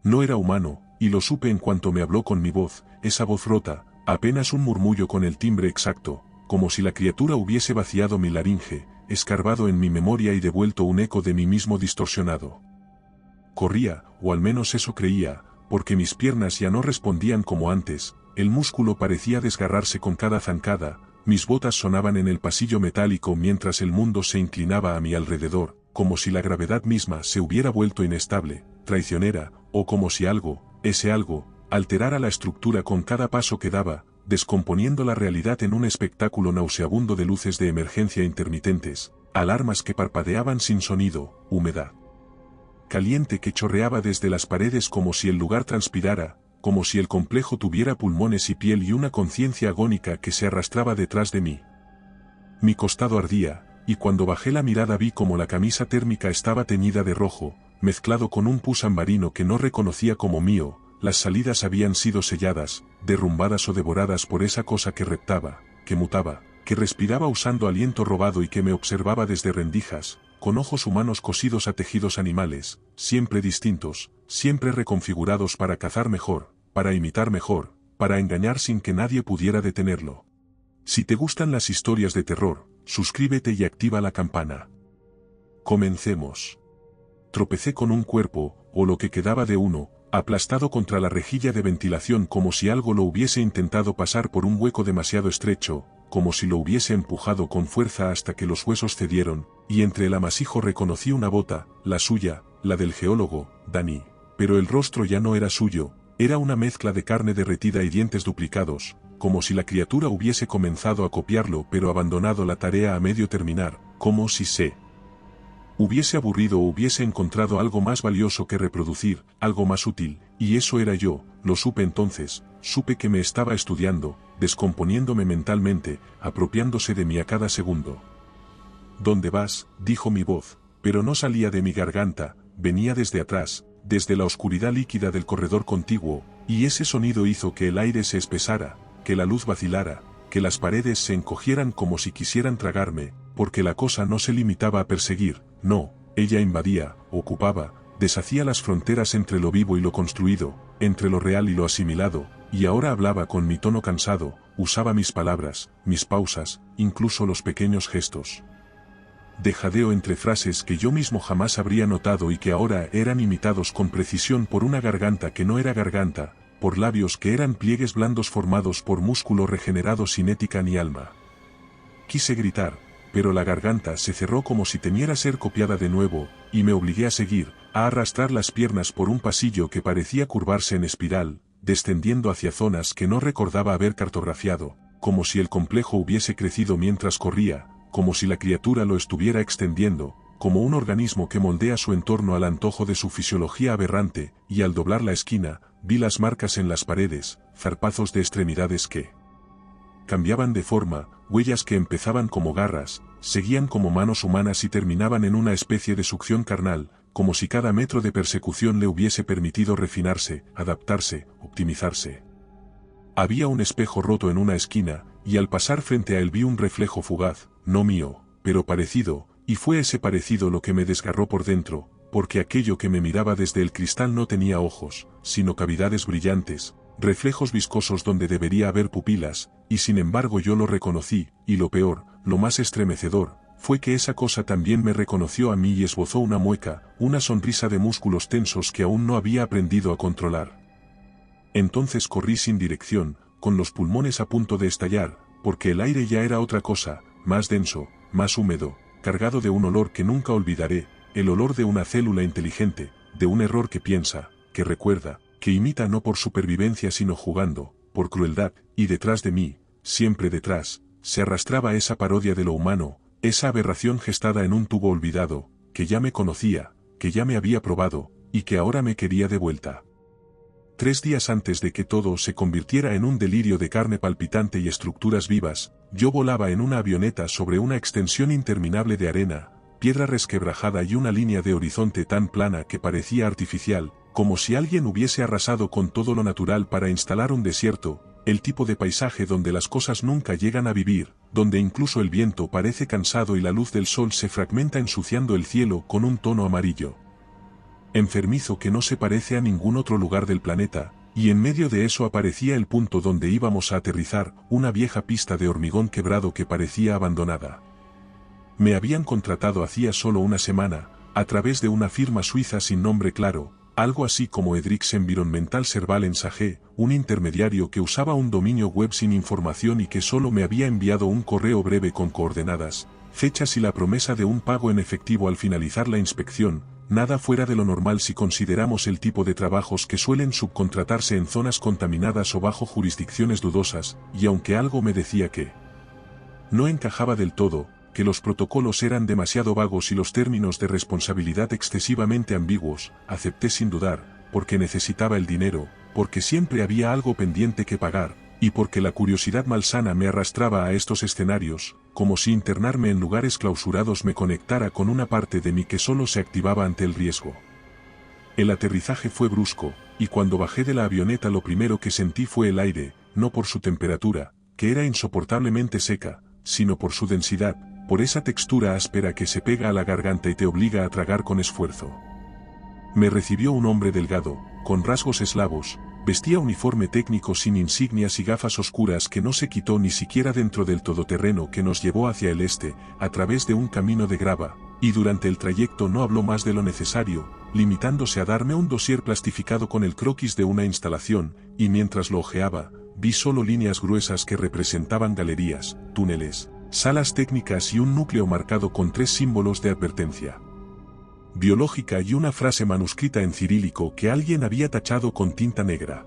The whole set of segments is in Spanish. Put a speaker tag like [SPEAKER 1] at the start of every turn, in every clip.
[SPEAKER 1] No era humano, y lo supe en cuanto me habló con mi voz, esa voz rota, apenas un murmullo con el timbre exacto, como si la criatura hubiese vaciado mi laringe, escarbado en mi memoria y devuelto un eco de mí mismo distorsionado. Corría, o al menos eso creía, porque mis piernas ya no respondían como antes, el músculo parecía desgarrarse con cada zancada, mis botas sonaban en el pasillo metálico mientras el mundo se inclinaba a mi alrededor, como si la gravedad misma se hubiera vuelto inestable, traicionera, o como si algo, ese algo, alterara la estructura con cada paso que daba, descomponiendo la realidad en un espectáculo nauseabundo de luces de emergencia intermitentes, alarmas que parpadeaban sin sonido, humedad caliente que chorreaba desde las paredes como si el lugar transpirara, como si el complejo tuviera pulmones y piel y una conciencia agónica que se arrastraba detrás de mí. Mi costado ardía, y cuando bajé la mirada vi como la camisa térmica estaba teñida de rojo, mezclado con un pus ambarino que no reconocía como mío, las salidas habían sido selladas, derrumbadas o devoradas por esa cosa que reptaba, que mutaba, que respiraba usando aliento robado y que me observaba desde rendijas, con ojos humanos cosidos a tejidos animales, siempre distintos, siempre reconfigurados para cazar mejor, para imitar mejor, para engañar sin que nadie pudiera detenerlo. Si te gustan las historias de terror, suscríbete y activa la campana. Comencemos. Tropecé con un cuerpo, o lo que quedaba de uno, aplastado contra la rejilla de ventilación como si algo lo hubiese intentado pasar por un hueco demasiado estrecho, como si lo hubiese empujado con fuerza hasta que los huesos cedieron, y entre el amasijo reconocí una bota, la suya, la del geólogo, Danny. Pero el rostro ya no era suyo, era una mezcla de carne derretida y dientes duplicados, como si la criatura hubiese comenzado a copiarlo pero abandonado la tarea a medio terminar, como si se hubiese aburrido o hubiese encontrado algo más valioso que reproducir, algo más útil, y eso era yo, lo supe entonces, supe que me estaba estudiando, descomponiéndome mentalmente, apropiándose de mí a cada segundo. ¿Dónde vas?, dijo mi voz, pero no salía de mi garganta, venía desde atrás, desde la oscuridad líquida del corredor contiguo, y ese sonido hizo que el aire se espesara, que la luz vacilara, que las paredes se encogieran como si quisieran tragarme, porque la cosa no se limitaba a perseguir, no, ella invadía, ocupaba, deshacía las fronteras entre lo vivo y lo construido, entre lo real y lo asimilado, y ahora hablaba con mi tono cansado, usaba mis palabras, mis pausas, incluso los pequeños gestos de jadeo entre frases que yo mismo jamás habría notado y que ahora eran imitados con precisión por una garganta que no era garganta, por labios que eran pliegues blandos formados por músculo regenerado sin ética ni alma. Quise gritar, pero la garganta se cerró como si temiera ser copiada de nuevo, y me obligué a seguir, a arrastrar las piernas por un pasillo que parecía curvarse en espiral, descendiendo hacia zonas que no recordaba haber cartografiado, como si el complejo hubiese crecido mientras corría, como si la criatura lo estuviera extendiendo, como un organismo que moldea su entorno al antojo de su fisiología aberrante, y al doblar la esquina, vi las marcas en las paredes, zarpazos de extremidades que cambiaban de forma, huellas que empezaban como garras, seguían como manos humanas y terminaban en una especie de succión carnal, como si cada metro de persecución le hubiese permitido refinarse, adaptarse, optimizarse. Había un espejo roto en una esquina, y al pasar frente a él vi un reflejo fugaz, no mío, pero parecido, y fue ese parecido lo que me desgarró por dentro, porque aquello que me miraba desde el cristal no tenía ojos, sino cavidades brillantes, reflejos viscosos donde debería haber pupilas, y sin embargo yo lo reconocí, y lo peor, lo más estremecedor, fue que esa cosa también me reconoció a mí y esbozó una mueca, una sonrisa de músculos tensos que aún no había aprendido a controlar. Entonces corrí sin dirección, con los pulmones a punto de estallar, porque el aire ya era otra cosa, más denso, más húmedo, cargado de un olor que nunca olvidaré, el olor de una célula inteligente, de un error que piensa, que recuerda, que imita no por supervivencia sino jugando, por crueldad, y detrás de mí, siempre detrás, se arrastraba esa parodia de lo humano, esa aberración gestada en un tubo olvidado, que ya me conocía, que ya me había probado, y que ahora me quería de vuelta. 3 días antes de que todo se convirtiera en un delirio de carne palpitante y estructuras vivas, yo volaba en una avioneta sobre una extensión interminable de arena, piedra resquebrajada y una línea de horizonte tan plana que parecía artificial, como si alguien hubiese arrasado con todo lo natural para instalar un desierto, el tipo de paisaje donde las cosas nunca llegan a vivir, donde incluso el viento parece cansado y la luz del sol se fragmenta ensuciando el cielo con un tono amarillo. enfermizo que no se parece a ningún otro lugar del planeta, y en medio de eso aparecía el punto donde íbamos a aterrizar, una vieja pista de hormigón quebrado que parecía abandonada. Me habían contratado hacía solo una semana, a través de una firma suiza sin nombre claro, algo así como Edrix Environmental Surveillance AG, un intermediario que usaba un dominio web sin información y que solo me había enviado un correo breve con coordenadas, fechas y la promesa de un pago en efectivo al finalizar la inspección, nada fuera de lo normal si consideramos el tipo de trabajos que suelen subcontratarse en zonas contaminadas o bajo jurisdicciones dudosas, y aunque algo me decía que no encajaba del todo, que los protocolos eran demasiado vagos y los términos de responsabilidad excesivamente ambiguos, acepté sin dudar, porque necesitaba el dinero, porque siempre había algo pendiente que pagar, y porque la curiosidad malsana me arrastraba a estos escenarios, como si internarme en lugares clausurados me conectara con una parte de mí que solo se activaba ante el riesgo. El aterrizaje fue brusco, y cuando bajé de la avioneta lo primero que sentí fue el aire, no por su temperatura, que era insoportablemente seca, sino por su densidad, por esa textura áspera que se pega a la garganta y te obliga a tragar con esfuerzo. Me recibió un hombre delgado, con rasgos eslavos, vestía uniforme técnico sin insignias y gafas oscuras que no se quitó ni siquiera dentro del todoterreno que nos llevó hacia el este, a través de un camino de grava, y durante el trayecto no habló más de lo necesario, limitándose a darme un dossier plastificado con el croquis de una instalación, y mientras lo hojeaba, vi solo líneas gruesas que representaban galerías, túneles, salas técnicas y un núcleo marcado con 3 símbolos de advertencia biológica y una frase manuscrita en cirílico que alguien había tachado con tinta negra.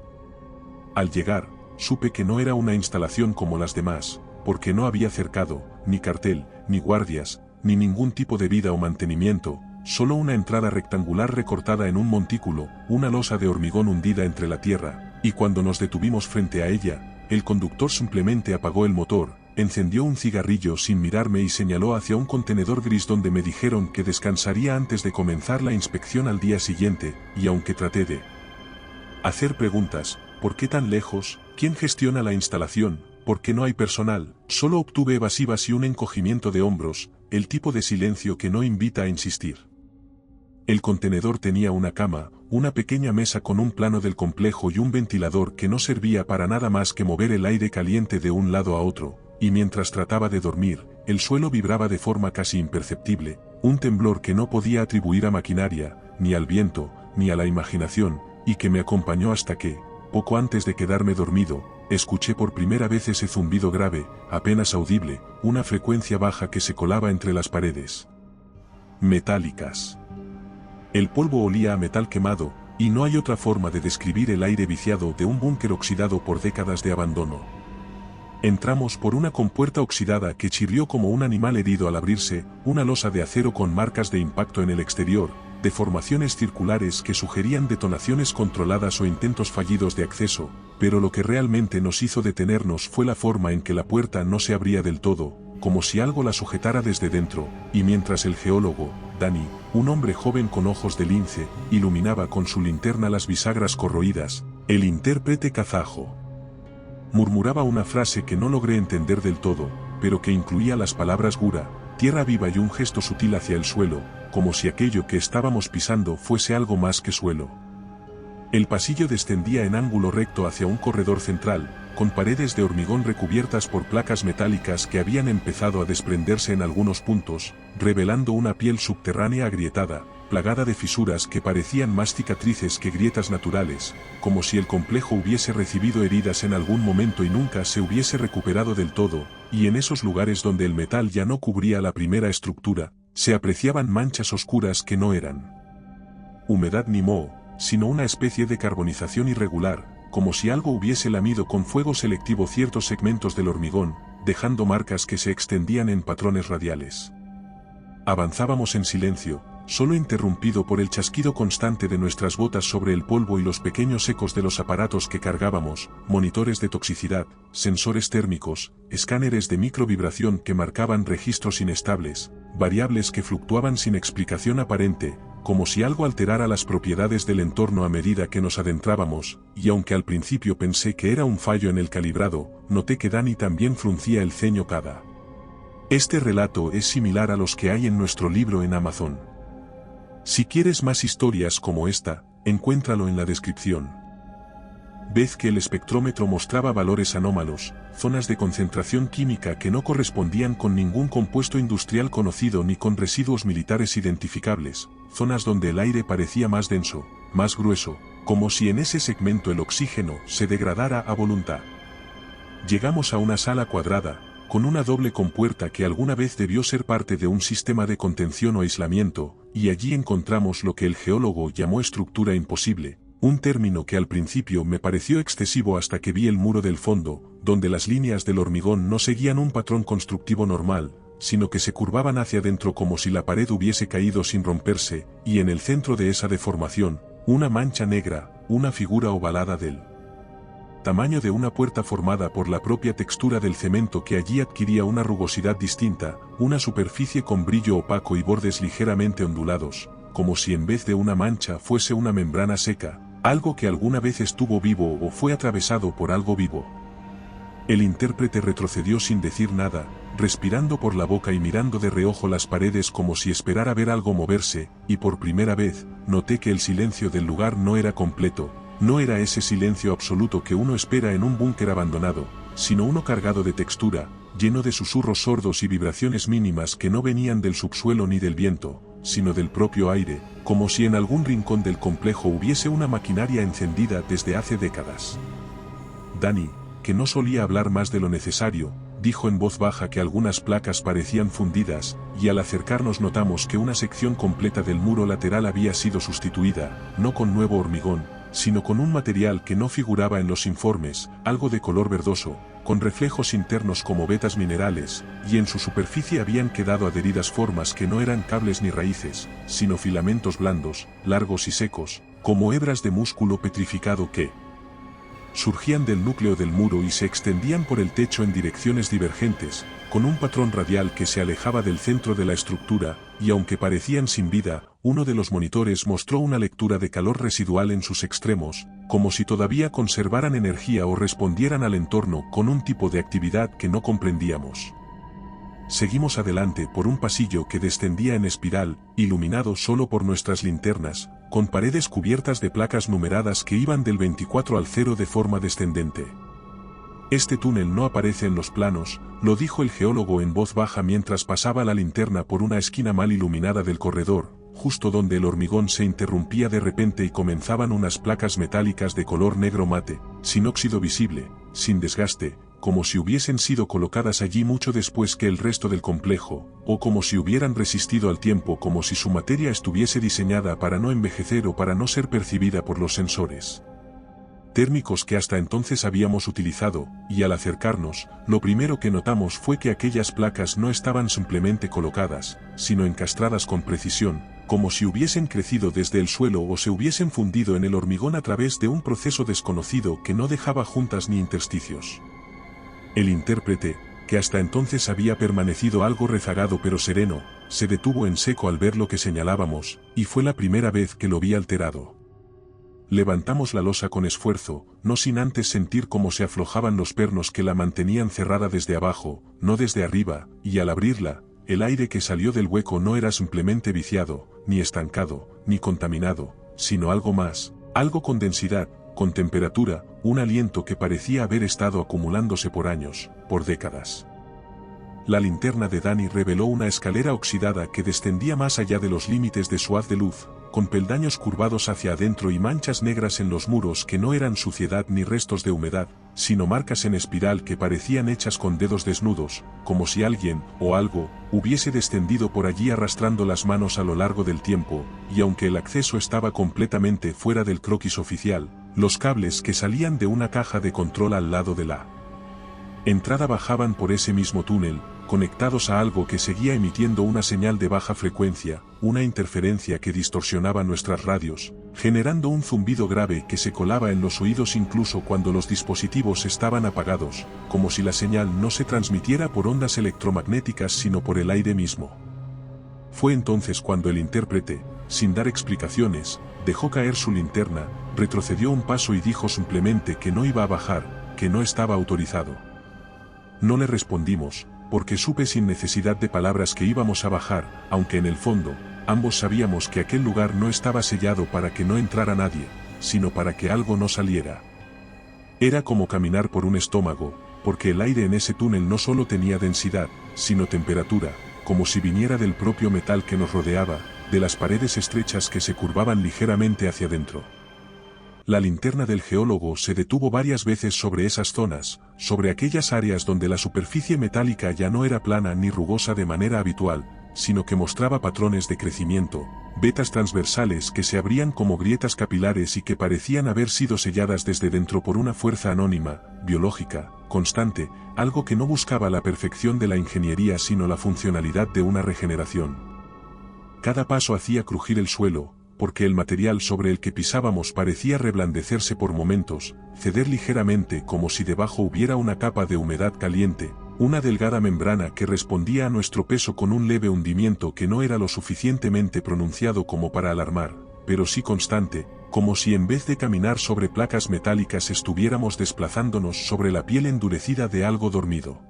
[SPEAKER 1] Al llegar, supe que no era una instalación como las demás, porque no había cercado, ni cartel, ni guardias, ni ningún tipo de vida o mantenimiento, solo una entrada rectangular recortada en un montículo, una losa de hormigón hundida entre la tierra, y cuando nos detuvimos frente a ella, el conductor simplemente apagó el motor, encendió un cigarrillo sin mirarme y señaló hacia un contenedor gris donde me dijeron que descansaría antes de comenzar la inspección al día siguiente, y aunque traté de hacer preguntas, ¿por qué tan lejos? ¿Quién gestiona la instalación? ¿Por qué no hay personal? Solo obtuve evasivas y un encogimiento de hombros, el tipo de silencio que no invita a insistir. El contenedor tenía una cama, una pequeña mesa con un plano del complejo y un ventilador que no servía para nada más que mover el aire caliente de un lado a otro, y mientras trataba de dormir, el suelo vibraba de forma casi imperceptible, un temblor que no podía atribuir a maquinaria, ni al viento, ni a la imaginación, y que me acompañó hasta que, poco antes de quedarme dormido, escuché por primera vez ese zumbido grave, apenas audible, una frecuencia baja que se colaba entre las paredes metálicas. El polvo olía a metal quemado, y no hay otra forma de describir el aire viciado de un búnker oxidado por décadas de abandono. Entramos por una compuerta oxidada que chirrió como un animal herido al abrirse, una losa de acero con marcas de impacto en el exterior, deformaciones circulares que sugerían detonaciones controladas o intentos fallidos de acceso, pero lo que realmente nos hizo detenernos fue la forma en que la puerta no se abría del todo, como si algo la sujetara desde dentro, y mientras el geólogo, Dani, un hombre joven con ojos de lince, iluminaba con su linterna las bisagras corroídas, el intérprete kazajo murmuraba una frase que no logré entender del todo, pero que incluía las palabras gura, tierra viva y un gesto sutil hacia el suelo, como si aquello que estábamos pisando fuese algo más que suelo. El pasillo descendía en ángulo recto hacia un corredor central, con paredes de hormigón recubiertas por placas metálicas que habían empezado a desprenderse en algunos puntos, revelando una piel subterránea agrietada, plagada de fisuras que parecían más cicatrices que grietas naturales, como si el complejo hubiese recibido heridas en algún momento y nunca se hubiese recuperado del todo, y en esos lugares donde el metal ya no cubría la primera estructura, se apreciaban manchas oscuras que no eran humedad ni moho, sino una especie de carbonización irregular, como si algo hubiese lamido con fuego selectivo ciertos segmentos del hormigón, dejando marcas que se extendían en patrones radiales. Avanzábamos en silencio, solo interrumpido por el chasquido constante de nuestras botas sobre el polvo y los pequeños ecos de los aparatos que cargábamos, monitores de toxicidad, sensores térmicos, escáneres de microvibración que marcaban registros inestables, variables que fluctuaban sin explicación aparente, como si algo alterara las propiedades del entorno a medida que nos adentrábamos, y aunque al principio pensé que era un fallo en el calibrado, noté que Dani también fruncía el ceño cada. Este relato es similar a los que hay en nuestro libro en Amazon. Si quieres más historias como esta, encuéntralo en la descripción. Ved que el espectrómetro mostraba valores anómalos, zonas de concentración química que no correspondían con ningún compuesto industrial conocido ni con residuos militares identificables, zonas donde el aire parecía más denso, más grueso, como si en ese segmento el oxígeno se degradara a voluntad. Llegamos a una sala cuadrada, con una doble compuerta que alguna vez debió ser parte de un sistema de contención o aislamiento, y allí encontramos lo que el geólogo llamó estructura imposible, un término que al principio me pareció excesivo hasta que vi el muro del fondo, donde las líneas del hormigón no seguían un patrón constructivo normal, sino que se curvaban hacia adentro como si la pared hubiese caído sin romperse, y en el centro de esa deformación, una mancha negra, una figura ovalada del tamaño de una puerta formada por la propia textura del cemento que allí adquiría una rugosidad distinta, una superficie con brillo opaco y bordes ligeramente ondulados, como si en vez de una mancha fuese una membrana seca, algo que alguna vez estuvo vivo o fue atravesado por algo vivo. El intérprete retrocedió sin decir nada, respirando por la boca y mirando de reojo las paredes como si esperara ver algo moverse, y por primera vez, noté que el silencio del lugar no era completo, no era ese silencio absoluto que uno espera en un búnker abandonado, sino uno cargado de textura, lleno de susurros sordos y vibraciones mínimas que no venían del subsuelo ni del viento, sino del propio aire, como si en algún rincón del complejo hubiese una maquinaria encendida desde hace décadas. Danny, que no solía hablar más de lo necesario, dijo en voz baja que algunas placas parecían fundidas, y al acercarnos notamos que una sección completa del muro lateral había sido sustituida, no con nuevo hormigón, sino con un material que no figuraba en los informes, algo de color verdoso, con reflejos internos como vetas minerales, y en su superficie habían quedado adheridas formas que no eran cables ni raíces, sino filamentos blandos, largos y secos, como hebras de músculo petrificado que surgían del núcleo del muro y se extendían por el techo en direcciones divergentes, con un patrón radial que se alejaba del centro de la estructura, y aunque parecían sin vida, uno de los monitores mostró una lectura de calor residual en sus extremos, como si todavía conservaran energía o respondieran al entorno con un tipo de actividad que no comprendíamos. Seguimos adelante por un pasillo que descendía en espiral, iluminado solo por nuestras linternas, con paredes cubiertas de placas numeradas que iban del 24 al 0 de forma descendente. Este túnel no aparece en los planos, lo dijo el geólogo en voz baja mientras pasaba la linterna por una esquina mal iluminada del corredor, justo donde el hormigón se interrumpía de repente y comenzaban unas placas metálicas de color negro mate, sin óxido visible, sin desgaste, como si hubiesen sido colocadas allí mucho después que el resto del complejo, o como si hubieran resistido al tiempo, como si su materia estuviese diseñada para no envejecer o para no ser percibida por los sensores térmicos que hasta entonces habíamos utilizado, y al acercarnos, lo primero que notamos fue que aquellas placas no estaban simplemente colocadas, sino encastradas con precisión, como si hubiesen crecido desde el suelo o se hubiesen fundido en el hormigón a través de un proceso desconocido que no dejaba juntas ni intersticios. El intérprete, que hasta entonces había permanecido algo rezagado pero sereno, se detuvo en seco al ver lo que señalábamos, y fue la primera vez que lo vi alterado. Levantamos la losa con esfuerzo, no sin antes sentir cómo se aflojaban los pernos que la mantenían cerrada desde abajo, no desde arriba, y al abrirla, el aire que salió del hueco no era simplemente viciado, ni estancado, ni contaminado, sino algo más, algo con densidad, con temperatura, un aliento que parecía haber estado acumulándose por años, por décadas. La linterna de Danny reveló una escalera oxidada que descendía más allá de los límites de su haz de luz, con peldaños curvados hacia adentro y manchas negras en los muros que no eran suciedad ni restos de humedad, sino marcas en espiral que parecían hechas con dedos desnudos, como si alguien, o algo, hubiese descendido por allí arrastrando las manos a lo largo del tiempo, y aunque el acceso estaba completamente fuera del croquis oficial, los cables que salían de una caja de control al lado de la entrada bajaban por ese mismo túnel, conectados a algo que seguía emitiendo una señal de baja frecuencia, una interferencia que distorsionaba nuestras radios, generando un zumbido grave que se colaba en los oídos incluso cuando los dispositivos estaban apagados, como si la señal no se transmitiera por ondas electromagnéticas sino por el aire mismo. Fue entonces cuando el intérprete, sin dar explicaciones, dejó caer su linterna, retrocedió un paso y dijo simplemente que no iba a bajar, que no estaba autorizado. No le respondimos, porque supe sin necesidad de palabras que íbamos a bajar, aunque en el fondo, Ambos sabíamos que aquel lugar no estaba sellado para que no entrara nadie, sino para que algo no saliera. Era como caminar por un estómago, porque el aire en ese túnel no solo tenía densidad, sino temperatura, como si viniera del propio metal que nos rodeaba, de las paredes estrechas que se curvaban ligeramente hacia adentro. La linterna del geólogo se detuvo varias veces sobre esas zonas, sobre aquellas áreas donde la superficie metálica ya no era plana ni rugosa de manera habitual, sino que mostraba patrones de crecimiento, vetas transversales que se abrían como grietas capilares y que parecían haber sido selladas desde dentro por una fuerza anónima, biológica, constante, algo que no buscaba la perfección de la ingeniería sino la funcionalidad de una regeneración. Cada paso hacía crujir el suelo, porque el material sobre el que pisábamos parecía reblandecerse por momentos, ceder ligeramente como si debajo hubiera una capa de humedad caliente, una delgada membrana que respondía a nuestro peso con un leve hundimiento que no era lo suficientemente pronunciado como para alarmar, pero sí constante, como si en vez de caminar sobre placas metálicas estuviéramos desplazándonos sobre la piel endurecida de algo dormido.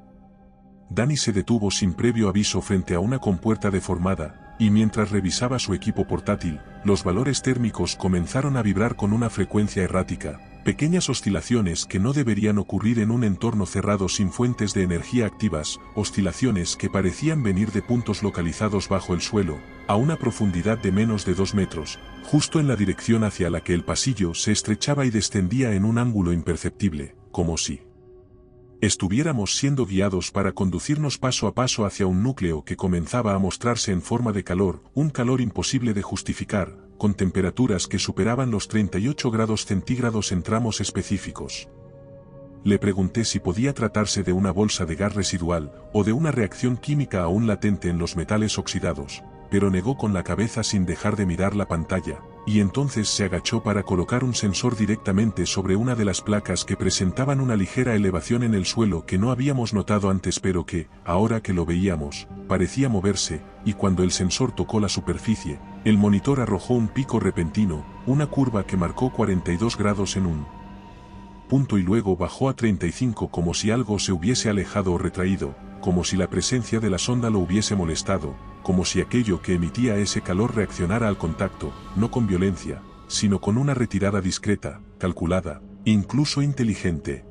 [SPEAKER 1] Danny se detuvo sin previo aviso frente a una compuerta deformada, y mientras revisaba su equipo portátil, los valores térmicos comenzaron a vibrar con una frecuencia errática, pequeñas oscilaciones que no deberían ocurrir en un entorno cerrado sin fuentes de energía activas, oscilaciones que parecían venir de puntos localizados bajo el suelo, a una profundidad de menos de 2 metros, justo en la dirección hacia la que el pasillo se estrechaba y descendía en un ángulo imperceptible, como si estuviéramos siendo guiados para conducirnos paso a paso hacia un núcleo que comenzaba a mostrarse en forma de calor, un calor imposible de justificar, con temperaturas que superaban los 38 grados centígrados en tramos específicos. Le pregunté si podía tratarse de una bolsa de gas residual, o de una reacción química aún latente en los metales oxidados, pero negó con la cabeza sin dejar de mirar la pantalla, y entonces se agachó para colocar un sensor directamente sobre una de las placas que presentaban una ligera elevación en el suelo que no habíamos notado antes pero que, ahora que lo veíamos, parecía moverse, y cuando el sensor tocó la superficie, el monitor arrojó un pico repentino, una curva que marcó 42 grados en un punto y luego bajó a 35 como si algo se hubiese alejado o retraído, como si la presencia de la sonda lo hubiese molestado, como si aquello que emitía ese calor reaccionara al contacto, no con violencia, sino con una retirada discreta, calculada, incluso inteligente.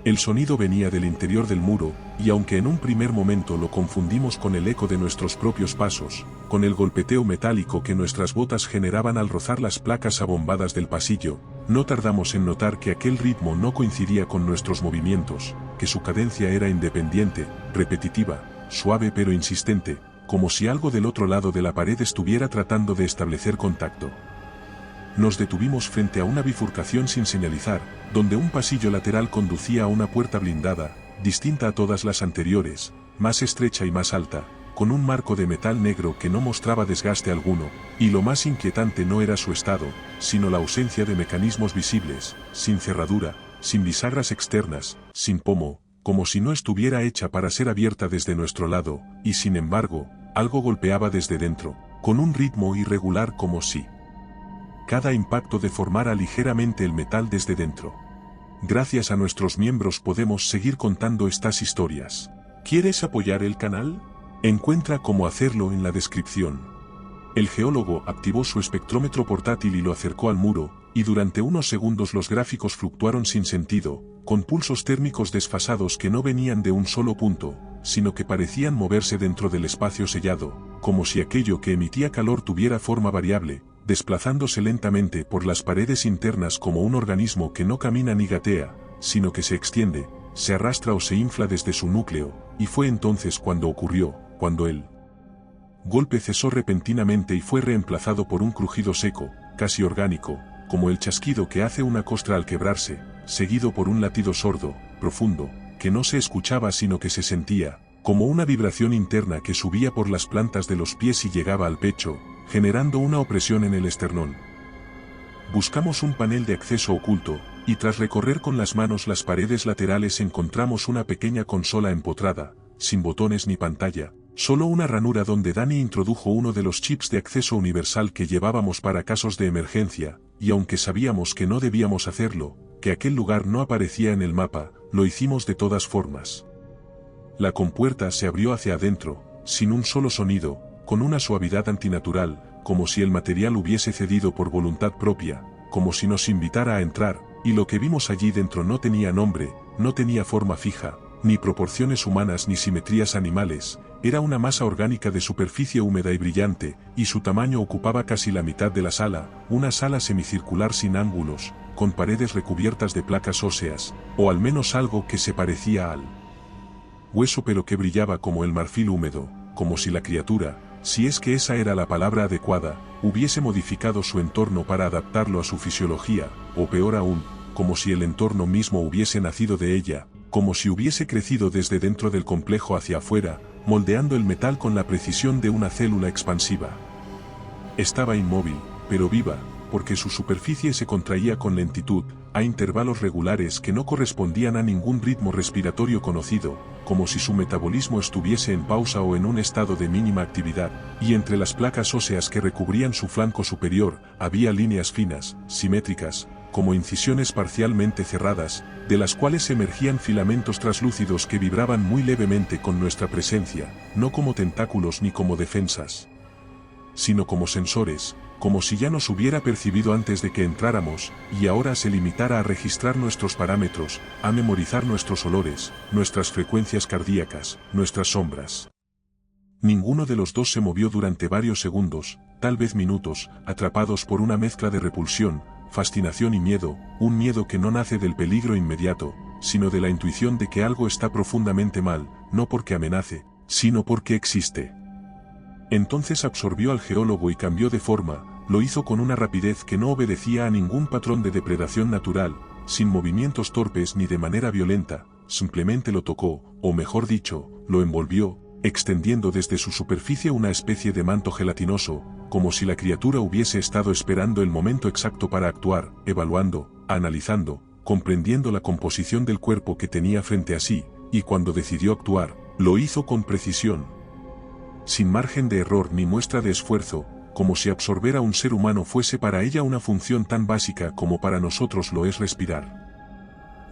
[SPEAKER 1] El sonido venía del interior del muro, y aunque en un primer momento lo confundimos con el eco de nuestros propios pasos, con el golpeteo metálico que nuestras botas generaban al rozar las placas abombadas del pasillo, no tardamos en notar que aquel ritmo no coincidía con nuestros movimientos, que su cadencia era independiente, repetitiva, suave pero insistente, como si algo del otro lado de la pared estuviera tratando de establecer contacto. Nos detuvimos frente a una bifurcación sin señalizar, donde un pasillo lateral conducía a una puerta blindada, distinta a todas las anteriores, más estrecha y más alta, con un marco de metal negro que no mostraba desgaste alguno, y lo más inquietante no era su estado, sino la ausencia de mecanismos visibles, sin cerradura, sin bisagras externas, sin pomo, como si no estuviera hecha para ser abierta desde nuestro lado, y sin embargo, algo golpeaba desde dentro, con un ritmo irregular como si cada impacto deformara ligeramente el metal desde dentro. Gracias a nuestros miembros podemos seguir contando estas historias. ¿Quieres apoyar el canal? Encuentra cómo hacerlo en la descripción. El geólogo activó su espectrómetro portátil y lo acercó al muro, y durante unos segundos los gráficos fluctuaron sin sentido, con pulsos térmicos desfasados que no venían de un solo punto, sino que parecían moverse dentro del espacio sellado, como si aquello que emitía calor tuviera forma variable, desplazándose lentamente por las paredes internas como un organismo que no camina ni gatea, sino que se extiende, se arrastra o se infla desde su núcleo, y fue entonces cuando ocurrió, cuando el golpe cesó repentinamente y fue reemplazado por un crujido seco, casi orgánico, como el chasquido que hace una costra al quebrarse, seguido por un latido sordo, profundo, que no se escuchaba sino que se sentía, como una vibración interna que subía por las plantas de los pies y llegaba al pecho, generando una opresión en el esternón. Buscamos un panel de acceso oculto, y tras recorrer con las manos las paredes laterales encontramos una pequeña consola empotrada, sin botones ni pantalla, solo una ranura donde Danny introdujo uno de los chips de acceso universal que llevábamos para casos de emergencia, y aunque sabíamos que no debíamos hacerlo, que aquel lugar no aparecía en el mapa, lo hicimos de todas formas. La compuerta se abrió hacia adentro, sin un solo sonido, con una suavidad antinatural, como si el material hubiese cedido por voluntad propia, como si nos invitara a entrar, y lo que vimos allí dentro no tenía nombre, no tenía forma fija, ni proporciones humanas ni simetrías animales, era una masa orgánica de superficie húmeda y brillante, y su tamaño ocupaba casi la mitad de la sala, una sala semicircular sin ángulos, con paredes recubiertas de placas óseas, o al menos algo que se parecía al hueso pero que brillaba como el marfil húmedo, como si la criatura, si es que esa era la palabra adecuada, hubiese modificado su entorno para adaptarlo a su fisiología, o peor aún, como si el entorno mismo hubiese nacido de ella, como si hubiese crecido desde dentro del complejo hacia afuera, moldeando el metal con la precisión de una célula expansiva. Estaba inmóvil, pero viva, porque su superficie se contraía con lentitud, a intervalos regulares que no correspondían a ningún ritmo respiratorio conocido, como si su metabolismo estuviese en pausa o en un estado de mínima actividad, y entre las placas óseas que recubrían su flanco superior, había líneas finas, simétricas, como incisiones parcialmente cerradas, de las cuales emergían filamentos traslúcidos que vibraban muy levemente con nuestra presencia, no como tentáculos ni como defensas, sino como sensores, como si ya nos hubiera percibido antes de que entráramos, y ahora se limitara a registrar nuestros parámetros, a memorizar nuestros olores, nuestras frecuencias cardíacas, nuestras sombras. Ninguno de los dos se movió durante varios segundos, tal vez minutos, atrapados por una mezcla de repulsión, fascinación y miedo, un miedo que no nace del peligro inmediato, sino de la intuición de que algo está profundamente mal, no porque amenace, sino porque existe. Entonces absorbió al geólogo y cambió de forma, lo hizo con una rapidez que no obedecía a ningún patrón de depredación natural, sin movimientos torpes ni de manera violenta, simplemente lo tocó, o mejor dicho, lo envolvió, extendiendo desde su superficie una especie de manto gelatinoso, como si la criatura hubiese estado esperando el momento exacto para actuar, evaluando, analizando, comprendiendo la composición del cuerpo que tenía frente a sí, y cuando decidió actuar, lo hizo con precisión, sin margen de error ni muestra de esfuerzo, como si absorber a un ser humano fuese para ella una función tan básica como para nosotros lo es respirar.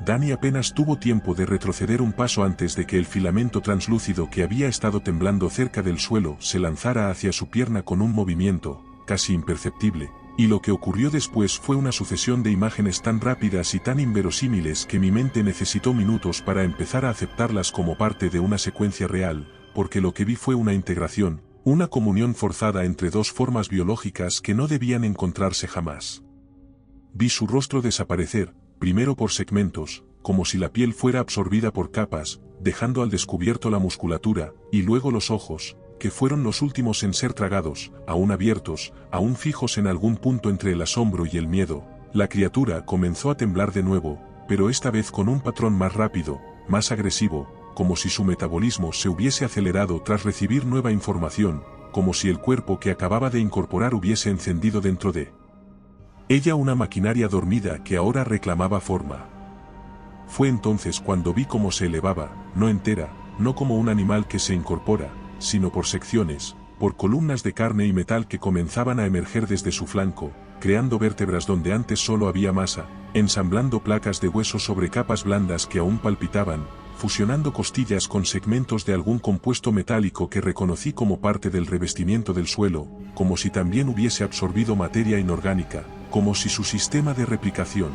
[SPEAKER 1] Dani apenas tuvo tiempo de retroceder un paso antes de que el filamento translúcido que había estado temblando cerca del suelo se lanzara hacia su pierna con un movimiento, casi imperceptible, y lo que ocurrió después fue una sucesión de imágenes tan rápidas y tan inverosímiles que mi mente necesitó minutos para empezar a aceptarlas como parte de una secuencia real, porque lo que vi fue una integración, una comunión forzada entre dos formas biológicas que no debían encontrarse jamás. Vi su rostro desaparecer, primero por segmentos, como si la piel fuera absorbida por capas, dejando al descubierto la musculatura, y luego los ojos, que fueron los últimos en ser tragados, aún abiertos, aún fijos en algún punto entre el asombro y el miedo. La criatura comenzó a temblar de nuevo, pero esta vez con un patrón más rápido, más agresivo, como si su metabolismo se hubiese acelerado tras recibir nueva información, como si el cuerpo que acababa de incorporar hubiese encendido dentro de ella una maquinaria dormida que ahora reclamaba forma. Fue entonces cuando vi cómo se elevaba, no entera, no como un animal que se incorpora, sino por secciones, por columnas de carne y metal que comenzaban a emerger desde su flanco, creando vértebras donde antes solo había masa, ensamblando placas de hueso sobre capas blandas que aún palpitaban, fusionando costillas con segmentos de algún compuesto metálico que reconocí como parte del revestimiento del suelo, como si también hubiese absorbido materia inorgánica, como si su sistema de replicación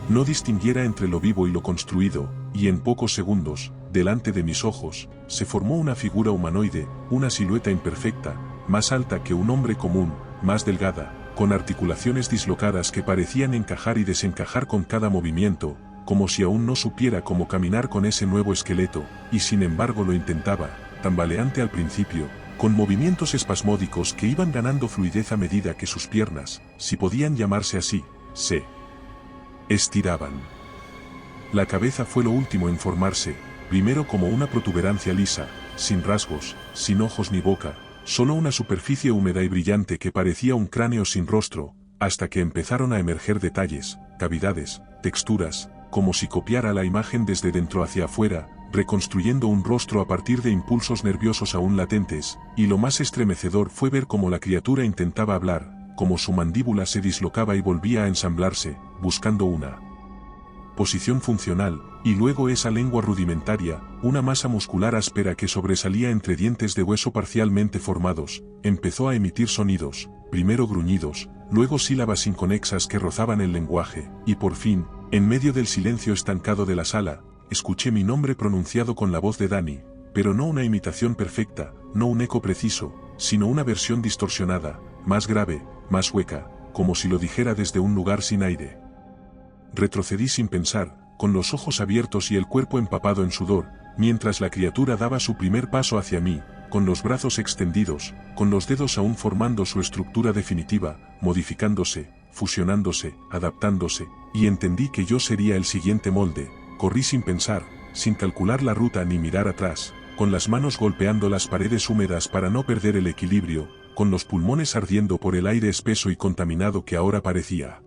[SPEAKER 1] no distinguiera entre lo vivo y lo construido, y en pocos segundos, delante de mis ojos, se formó una figura humanoide, una silueta imperfecta, más alta que un hombre común, más delgada, con articulaciones dislocadas que parecían encajar y desencajar con cada movimiento, como si aún no supiera cómo caminar con ese nuevo esqueleto, y sin embargo lo intentaba, tambaleante al principio, con movimientos espasmódicos que iban ganando fluidez a medida que sus piernas, si podían llamarse así, se estiraban. La cabeza fue lo último en formarse, primero como una protuberancia lisa, sin rasgos, sin ojos ni boca, solo una superficie húmeda y brillante que parecía un cráneo sin rostro, hasta que empezaron a emerger detalles, cavidades, texturas, como si copiara la imagen desde dentro hacia afuera, reconstruyendo un rostro a partir de impulsos nerviosos aún latentes, y lo más estremecedor fue ver cómo la criatura intentaba hablar, cómo su mandíbula se dislocaba y volvía a ensamblarse, buscando una posición funcional, y luego esa lengua rudimentaria, una masa muscular áspera que sobresalía entre dientes de hueso parcialmente formados, empezó a emitir sonidos, primero gruñidos, luego sílabas inconexas que rozaban el lenguaje, y por fin, en medio del silencio estancado de la sala, escuché mi nombre pronunciado con la voz de Dani, pero no una imitación perfecta, no un eco preciso, sino una versión distorsionada, más grave, más hueca, como si lo dijera desde un lugar sin aire. Retrocedí sin pensar, con los ojos abiertos y el cuerpo empapado en sudor, mientras la criatura daba su primer paso hacia mí, con los brazos extendidos, con los dedos aún formando su estructura definitiva, modificándose, fusionándose, adaptándose, y entendí que yo sería el siguiente molde. Corrí sin pensar, sin calcular la ruta ni mirar atrás, con las manos golpeando las paredes húmedas para no perder el equilibrio, con los pulmones ardiendo por el aire espeso y contaminado que ahora parecía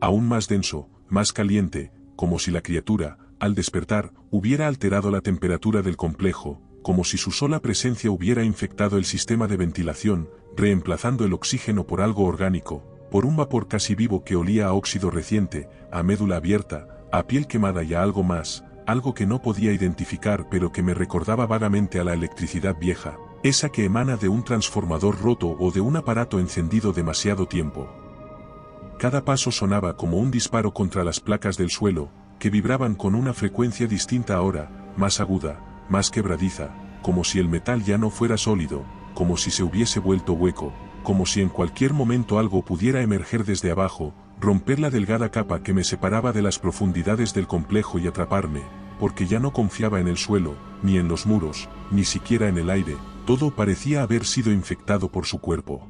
[SPEAKER 1] aún más denso, más caliente, como si la criatura, al despertar, hubiera alterado la temperatura del complejo, como si su sola presencia hubiera infectado el sistema de ventilación, reemplazando el oxígeno por algo orgánico, por un vapor casi vivo que olía a óxido reciente, a médula abierta, a piel quemada y a algo más, algo que no podía identificar pero que me recordaba vagamente a la electricidad vieja, esa que emana de un transformador roto o de un aparato encendido demasiado tiempo. Cada paso sonaba como un disparo contra las placas del suelo, que vibraban con una frecuencia distinta ahora, más aguda, más quebradiza, como si el metal ya no fuera sólido, como si se hubiese vuelto hueco, como si en cualquier momento algo pudiera emerger desde abajo, romper la delgada capa que me separaba de las profundidades del complejo y atraparme, porque ya no confiaba en el suelo, ni en los muros, ni siquiera en el aire, todo parecía haber sido infectado por su cuerpo.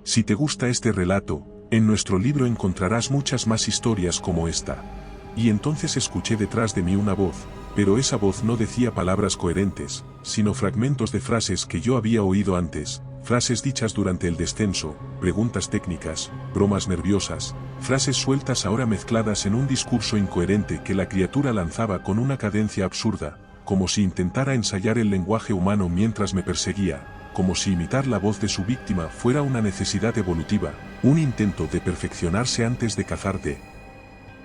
[SPEAKER 1] Si te gusta este relato, en nuestro libro encontrarás muchas más historias como esta. Y entonces escuché detrás de mí una voz, pero esa voz no decía palabras coherentes, sino fragmentos de frases que yo había oído antes, frases dichas durante el descenso, preguntas técnicas, bromas nerviosas, frases sueltas ahora mezcladas en un discurso incoherente que la criatura lanzaba con una cadencia absurda, como si intentara ensayar el lenguaje humano mientras me perseguía, como si imitar la voz de su víctima fuera una necesidad evolutiva, un intento de perfeccionarse antes de cazar de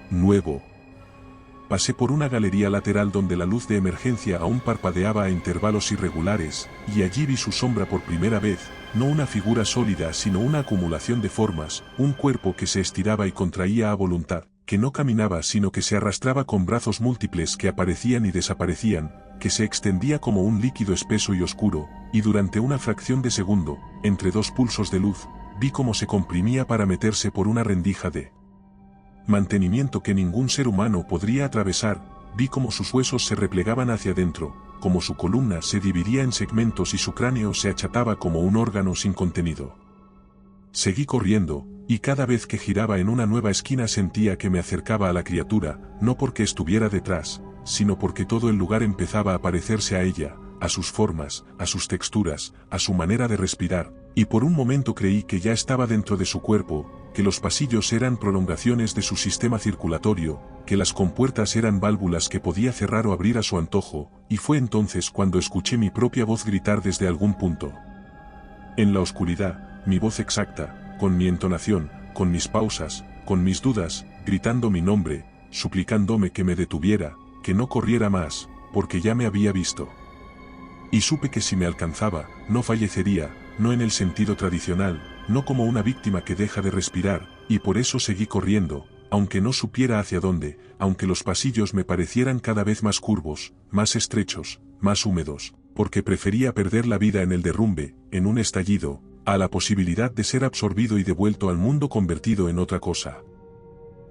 [SPEAKER 1] nuevo. Pasé por una galería lateral donde la luz de emergencia aún parpadeaba a intervalos irregulares, y allí vi su sombra por primera vez, no una figura sólida sino una acumulación de formas, un cuerpo que se estiraba y contraía a voluntad, que no caminaba sino que se arrastraba con brazos múltiples que aparecían y desaparecían, que se extendía como un líquido espeso y oscuro, y durante una fracción de segundo, entre dos pulsos de luz, vi cómo se comprimía para meterse por una rendija de mantenimiento que ningún ser humano podría atravesar, vi cómo sus huesos se replegaban hacia adentro, como su columna se dividía en segmentos y su cráneo se achataba como un órgano sin contenido. Seguí corriendo, y cada vez que giraba en una nueva esquina sentía que me acercaba a la criatura, no porque estuviera detrás, sino porque todo el lugar empezaba a parecerse a ella, a sus formas, a sus texturas, a su manera de respirar, y por un momento creí que ya estaba dentro de su cuerpo, que los pasillos eran prolongaciones de su sistema circulatorio, que las compuertas eran válvulas que podía cerrar o abrir a su antojo, y fue entonces cuando escuché mi propia voz gritar desde algún punto. En la oscuridad, mi voz exacta, con mi entonación, con mis pausas, con mis dudas, gritando mi nombre, suplicándome que me detuviera, que no corriera más, porque ya me había visto. Y supe que si me alcanzaba, no fallecería, no en el sentido tradicional, no como una víctima que deja de respirar, y por eso seguí corriendo, aunque no supiera hacia dónde, aunque los pasillos me parecieran cada vez más curvos, más estrechos, más húmedos, porque prefería perder la vida en el derrumbe, en un estallido, a la posibilidad de ser absorbido y devuelto al mundo convertido en otra cosa.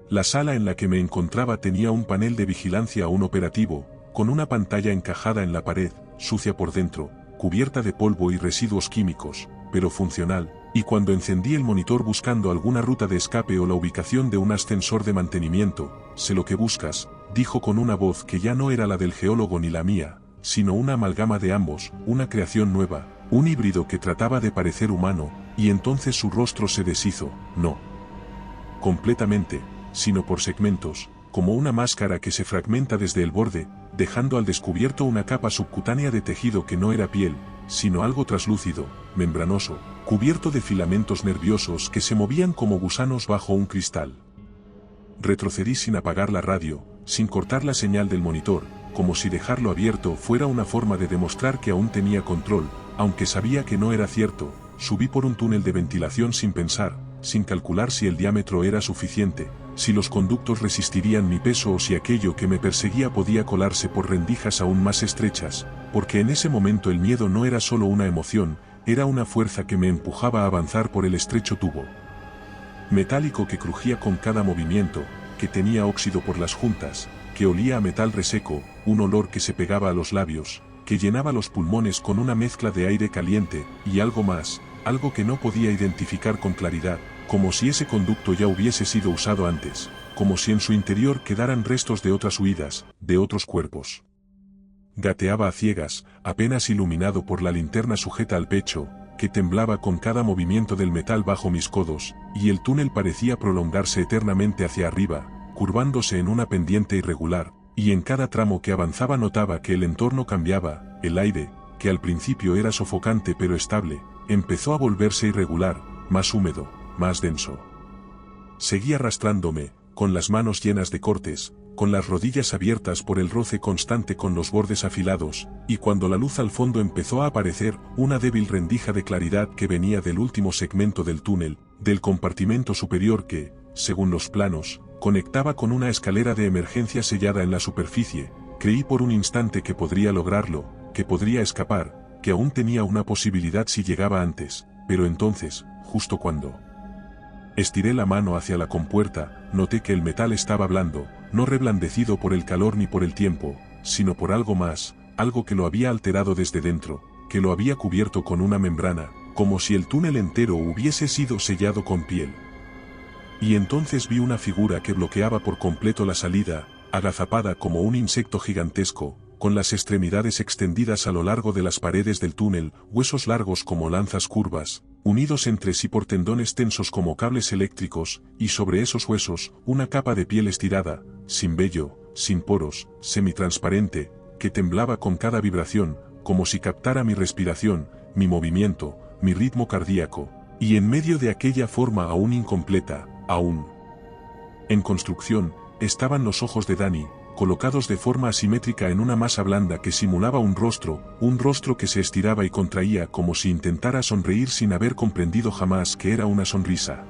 [SPEAKER 1] La sala en la que me encontraba tenía un panel de vigilancia aún operativo, con una pantalla encajada en la pared, sucia por dentro, cubierta de polvo y residuos químicos, pero funcional, y cuando encendí el monitor buscando alguna ruta de escape o la ubicación de un ascensor de mantenimiento, sé lo que buscas, dijo con una voz que ya no era la del geólogo ni la mía, sino una amalgama de ambos, una creación nueva, un híbrido que trataba de parecer humano, y entonces su rostro se deshizo, no completamente, sino por segmentos, como una máscara que se fragmenta desde el borde, dejando al descubierto una capa subcutánea de tejido que no era piel, sino algo traslúcido, membranoso, cubierto de filamentos nerviosos que se movían como gusanos bajo un cristal. retrocedí sin apagar la radio, sin cortar la señal del monitor, como si dejarlo abierto fuera una forma de demostrar que aún tenía control, aunque sabía que no era cierto. Subí por un túnel de ventilación sin pensar, sin calcular si el diámetro era suficiente, si los conductos resistirían mi peso o si aquello que me perseguía podía colarse por rendijas aún más estrechas, porque en ese momento el miedo no era solo una emoción, era una fuerza que me empujaba a avanzar por el estrecho tubo metálico que crujía con cada movimiento, que tenía óxido por las juntas, que olía a metal reseco, un olor que se pegaba a los labios, que llenaba los pulmones con una mezcla de aire caliente, y algo más, algo que no podía identificar con claridad, como si ese conducto ya hubiese sido usado antes, como si en su interior quedaran restos de otras huidas, de otros cuerpos. Gateaba a ciegas, apenas iluminado por la linterna sujeta al pecho, que temblaba con cada movimiento del metal bajo mis codos, y el túnel parecía prolongarse eternamente hacia arriba, curvándose en una pendiente irregular, y en cada tramo que avanzaba notaba que el entorno cambiaba, el aire, que al principio era sofocante pero estable, empezó a volverse irregular, más húmedo, más denso. Seguí arrastrándome, con las manos llenas de cortes, con las rodillas abiertas por el roce constante con los bordes afilados, y cuando la luz al fondo empezó a aparecer, una débil rendija de claridad que venía del último segmento del túnel, del compartimento superior que, según los planos, conectaba con una escalera de emergencia sellada en la superficie, creí por un instante que podría lograrlo, que podría escapar, que aún tenía una posibilidad si llegaba antes, pero entonces, justo cuando estiré la mano hacia la compuerta, noté que el metal estaba blando, no reblandecido por el calor ni por el tiempo, sino por algo más, algo que lo había alterado desde dentro, que lo había cubierto con una membrana, como si el túnel entero hubiese sido sellado con piel. Y entonces vi una figura que bloqueaba por completo la salida, agazapada como un insecto gigantesco, con las extremidades extendidas a lo largo de las paredes del túnel, huesos largos como lanzas curvas, unidos entre sí por tendones tensos como cables eléctricos, y sobre esos huesos, una capa de piel estirada, sin vello, sin poros, semitransparente, que temblaba con cada vibración, como si captara mi respiración, mi movimiento, mi ritmo cardíaco, y en medio de aquella forma aún incompleta, aún en construcción, estaban los ojos de Dani, colocados de forma asimétrica en una masa blanda que simulaba un rostro que se estiraba y contraía como si intentara sonreír sin haber comprendido jamás que era una sonrisa.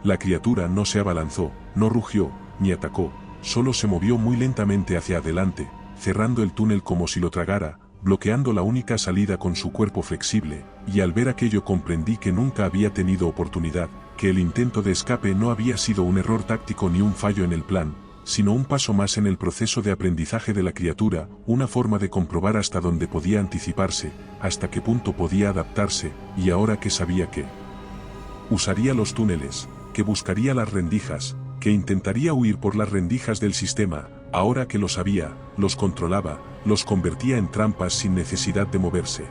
[SPEAKER 1] La criatura no se abalanzó, no rugió, ni atacó, solo se movió muy lentamente hacia adelante, cerrando el túnel como si lo tragara, bloqueando la única salida con su cuerpo flexible, y al ver aquello comprendí que nunca había tenido oportunidad, que el intento de escape no había sido un error táctico ni un fallo en el plan, sino un paso más en el proceso de aprendizaje de la criatura, una forma de comprobar hasta dónde podía anticiparse, hasta qué punto podía adaptarse, y ahora que sabía que usaría los túneles, que buscaría las rendijas, que intentaría huir por las rendijas del sistema, ahora que lo sabía, los controlaba, los convertía en trampas sin necesidad de moverse.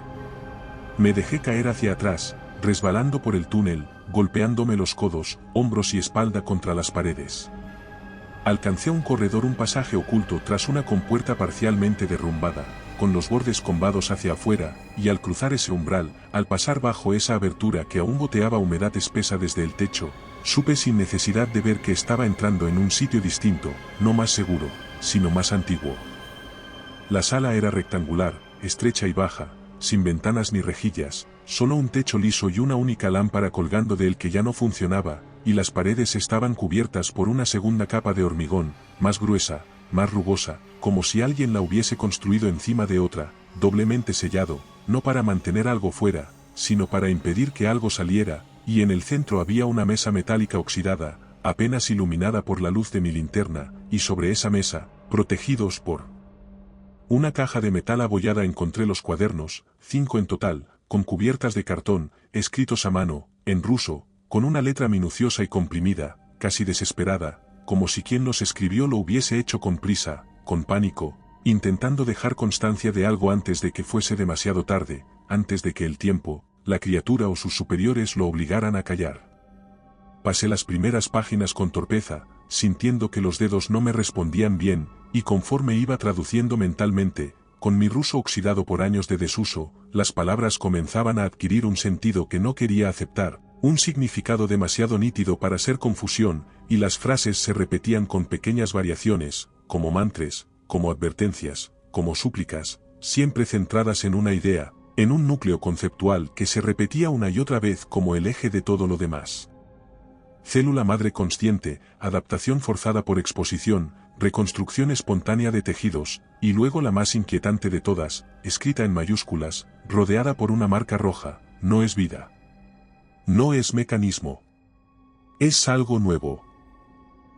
[SPEAKER 1] Me dejé caer hacia atrás, resbalando por el túnel, golpeándome los codos, hombros y espalda contra las paredes. Alcancé un corredor, un pasaje oculto tras una compuerta parcialmente derrumbada, con los bordes combados hacia afuera, y al cruzar ese umbral, al pasar bajo esa abertura que aún goteaba humedad espesa desde el techo, supe sin necesidad de ver que estaba entrando en un sitio distinto, no más seguro, sino más antiguo. La sala era rectangular, estrecha y baja, sin ventanas ni rejillas, solo un techo liso y una única lámpara colgando de él que ya no funcionaba, y las paredes estaban cubiertas por una segunda capa de hormigón, más gruesa, más rugosa, como si alguien la hubiese construido encima de otra, doblemente sellado, no para mantener algo fuera, sino para impedir que algo saliera, y en el centro había una mesa metálica oxidada, apenas iluminada por la luz de mi linterna, y sobre esa mesa, protegidos por una caja de metal abollada, encontré los cuadernos, 5 en total, con cubiertas de cartón, escritos a mano, en ruso, con una letra minuciosa y comprimida, casi desesperada, como si quien los escribió lo hubiese hecho con prisa, con pánico, intentando dejar constancia de algo antes de que fuese demasiado tarde, antes de que el tiempo, la criatura o sus superiores lo obligaran a callar. Pasé las primeras páginas con torpeza, sintiendo que los dedos no me respondían bien, y conforme iba traduciendo mentalmente, con mi ruso oxidado por años de desuso, las palabras comenzaban a adquirir un sentido que no quería aceptar, Un significado demasiado nítido para ser confusión, y las frases se repetían con pequeñas variaciones, como mantras, como advertencias, como súplicas, siempre centradas en una idea, en un núcleo conceptual que se repetía una y otra vez como el eje de todo lo demás. Célula madre consciente, adaptación forzada por exposición, reconstrucción espontánea de tejidos, y luego la más inquietante de todas, escrita en mayúsculas, rodeada por una marca roja, no es vida. No es mecanismo. Es algo nuevo.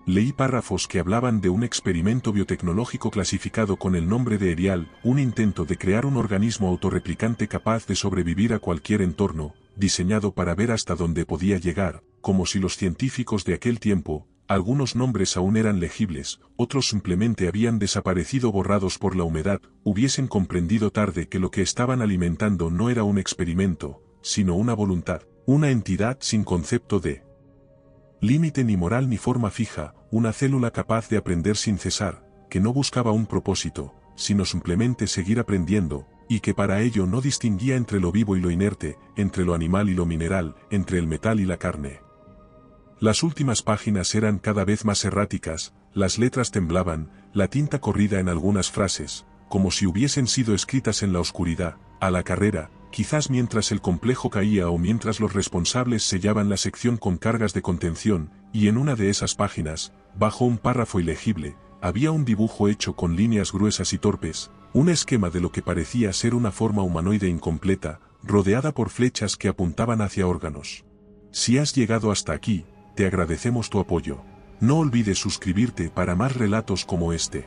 [SPEAKER 1] Leí párrafos que hablaban de un experimento biotecnológico clasificado con el nombre de Erial, un intento de crear un organismo autorreplicante capaz de sobrevivir a cualquier entorno, diseñado para ver hasta dónde podía llegar, como si los científicos de aquel tiempo, algunos nombres aún eran legibles, otros simplemente habían desaparecido borrados por la humedad, hubiesen comprendido tarde que lo que estaban alimentando no era un experimento, sino una voluntad, una entidad sin concepto de límite ni moral ni forma fija, una célula capaz de aprender sin cesar, que no buscaba un propósito, sino simplemente seguir aprendiendo, y que para ello no distinguía entre lo vivo y lo inerte, entre lo animal y lo mineral, entre el metal y la carne. Las últimas páginas eran cada vez más erráticas, las letras temblaban, la tinta corrida en algunas frases, como si hubiesen sido escritas en la oscuridad, a la carrera, quizás mientras el complejo caía o mientras los responsables sellaban la sección con cargas de contención, y en una de esas páginas, bajo un párrafo ilegible, había un dibujo hecho con líneas gruesas y torpes, un esquema de lo que parecía ser una forma humanoide incompleta, rodeada por flechas que apuntaban hacia órganos. Si has llegado hasta aquí, te agradecemos tu apoyo. No olvides suscribirte para más relatos como este.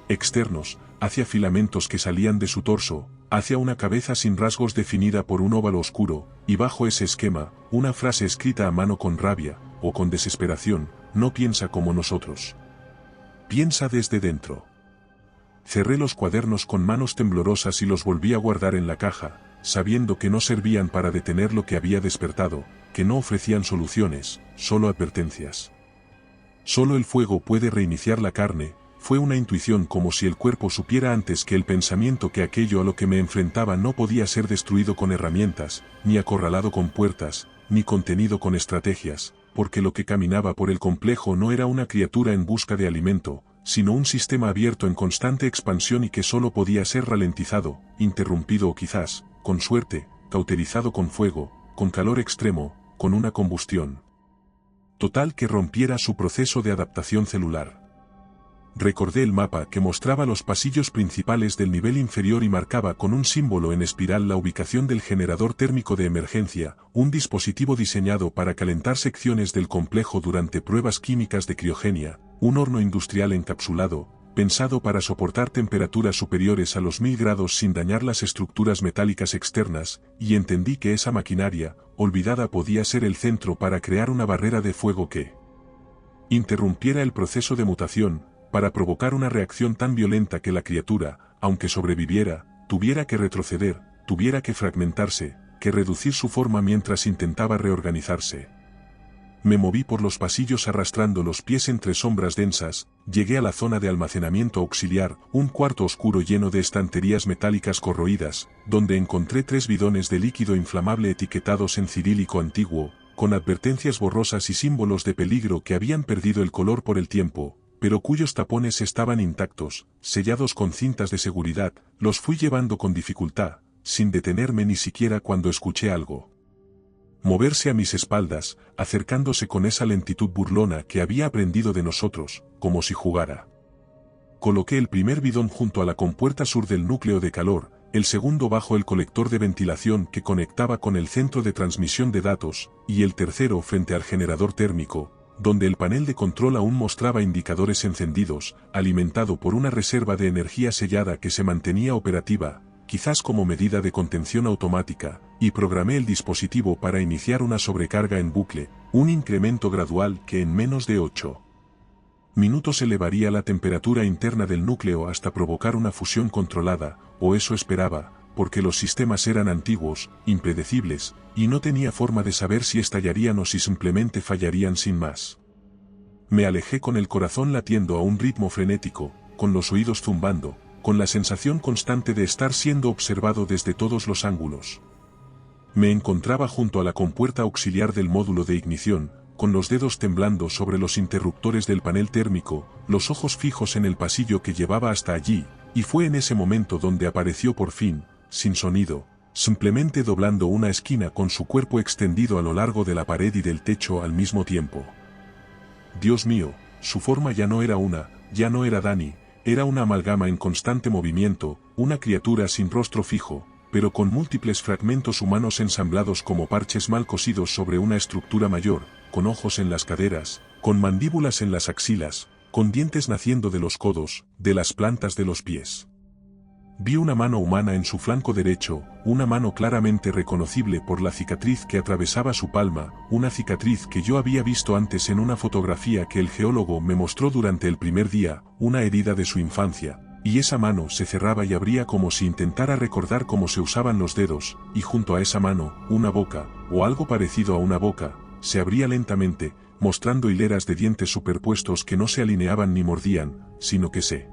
[SPEAKER 1] Externos, hacia filamentos que salían de su torso, hacia una cabeza sin rasgos definida por un óvalo oscuro, y bajo ese esquema, una frase escrita a mano con rabia, o con desesperación, no piensa como nosotros. Piensa desde dentro. Cerré los cuadernos con manos temblorosas y los volví a guardar en la caja, sabiendo que no servían para detener lo que había despertado, que no ofrecían soluciones, solo advertencias. Solo el fuego puede reiniciar la carne. Fue una intuición como si el cuerpo supiera antes que el pensamiento que aquello a lo que me enfrentaba no podía ser destruido con herramientas, ni acorralado con puertas, ni contenido con estrategias, porque lo que caminaba por el complejo no era una criatura en busca de alimento, sino un sistema abierto en constante expansión y que solo podía ser ralentizado, interrumpido o quizás, con suerte, cauterizado con fuego, con calor extremo, con una combustión total que rompiera su proceso de adaptación celular. Recordé el mapa que mostraba los pasillos principales del nivel inferior y marcaba con un símbolo en espiral la ubicación del generador térmico de emergencia, un dispositivo diseñado para calentar secciones del complejo durante pruebas químicas de criogenia, un horno industrial encapsulado, pensado para soportar temperaturas superiores a los 1000 grados sin dañar las estructuras metálicas externas, y entendí que esa maquinaria, olvidada, podía ser el centro para crear una barrera de fuego que interrumpiera el proceso de mutación, para provocar una reacción tan violenta que la criatura, aunque sobreviviera, tuviera que retroceder, tuviera que fragmentarse, que reducir su forma mientras intentaba reorganizarse. Me moví por los pasillos arrastrando los pies entre sombras densas, llegué a la zona de almacenamiento auxiliar, un cuarto oscuro lleno de estanterías metálicas corroídas, donde encontré 3 bidones de líquido inflamable etiquetados en cirílico antiguo, con advertencias borrosas y símbolos de peligro que habían perdido el color por el tiempo, pero cuyos tapones estaban intactos, sellados con cintas de seguridad. Los fui llevando con dificultad, sin detenerme ni siquiera cuando escuché algo moverse a mis espaldas, acercándose con esa lentitud burlona que había aprendido de nosotros, como si jugara. Coloqué el primer bidón junto a la compuerta sur del núcleo de calor, el segundo bajo el colector de ventilación que conectaba con el centro de transmisión de datos, y el tercero frente al generador térmico, donde el panel de control aún mostraba indicadores encendidos, alimentado por una reserva de energía sellada que se mantenía operativa, quizás como medida de contención automática, y programé el dispositivo para iniciar una sobrecarga en bucle, un incremento gradual que en menos de 8 minutos elevaría la temperatura interna del núcleo hasta provocar una fusión controlada, o eso esperaba, porque los sistemas eran antiguos, impredecibles, y no tenía forma de saber si estallarían o si simplemente fallarían sin más. Me alejé con el corazón latiendo a un ritmo frenético, con los oídos zumbando, con la sensación constante de estar siendo observado desde todos los ángulos. Me encontraba junto a la compuerta auxiliar del módulo de ignición, con los dedos temblando sobre los interruptores del panel térmico, los ojos fijos en el pasillo que llevaba hasta allí, y fue en ese momento donde apareció por fin, sin sonido, simplemente doblando una esquina con su cuerpo extendido a lo largo de la pared y del techo al mismo tiempo. Dios mío, su forma ya no era Dani, era una amalgama en constante movimiento, una criatura sin rostro fijo, pero con múltiples fragmentos humanos ensamblados como parches mal cosidos sobre una estructura mayor, con ojos en las caderas, con mandíbulas en las axilas, con dientes naciendo de los codos, de las plantas de los pies. Vi una mano humana en su flanco derecho, una mano claramente reconocible por la cicatriz que atravesaba su palma, una cicatriz que yo había visto antes en una fotografía que el geólogo me mostró durante el primer día, una herida de su infancia, y esa mano se cerraba y abría como si intentara recordar cómo se usaban los dedos, y junto a esa mano, una boca, o algo parecido a una boca, se abría lentamente, mostrando hileras de dientes superpuestos que no se alineaban ni mordían, sino que se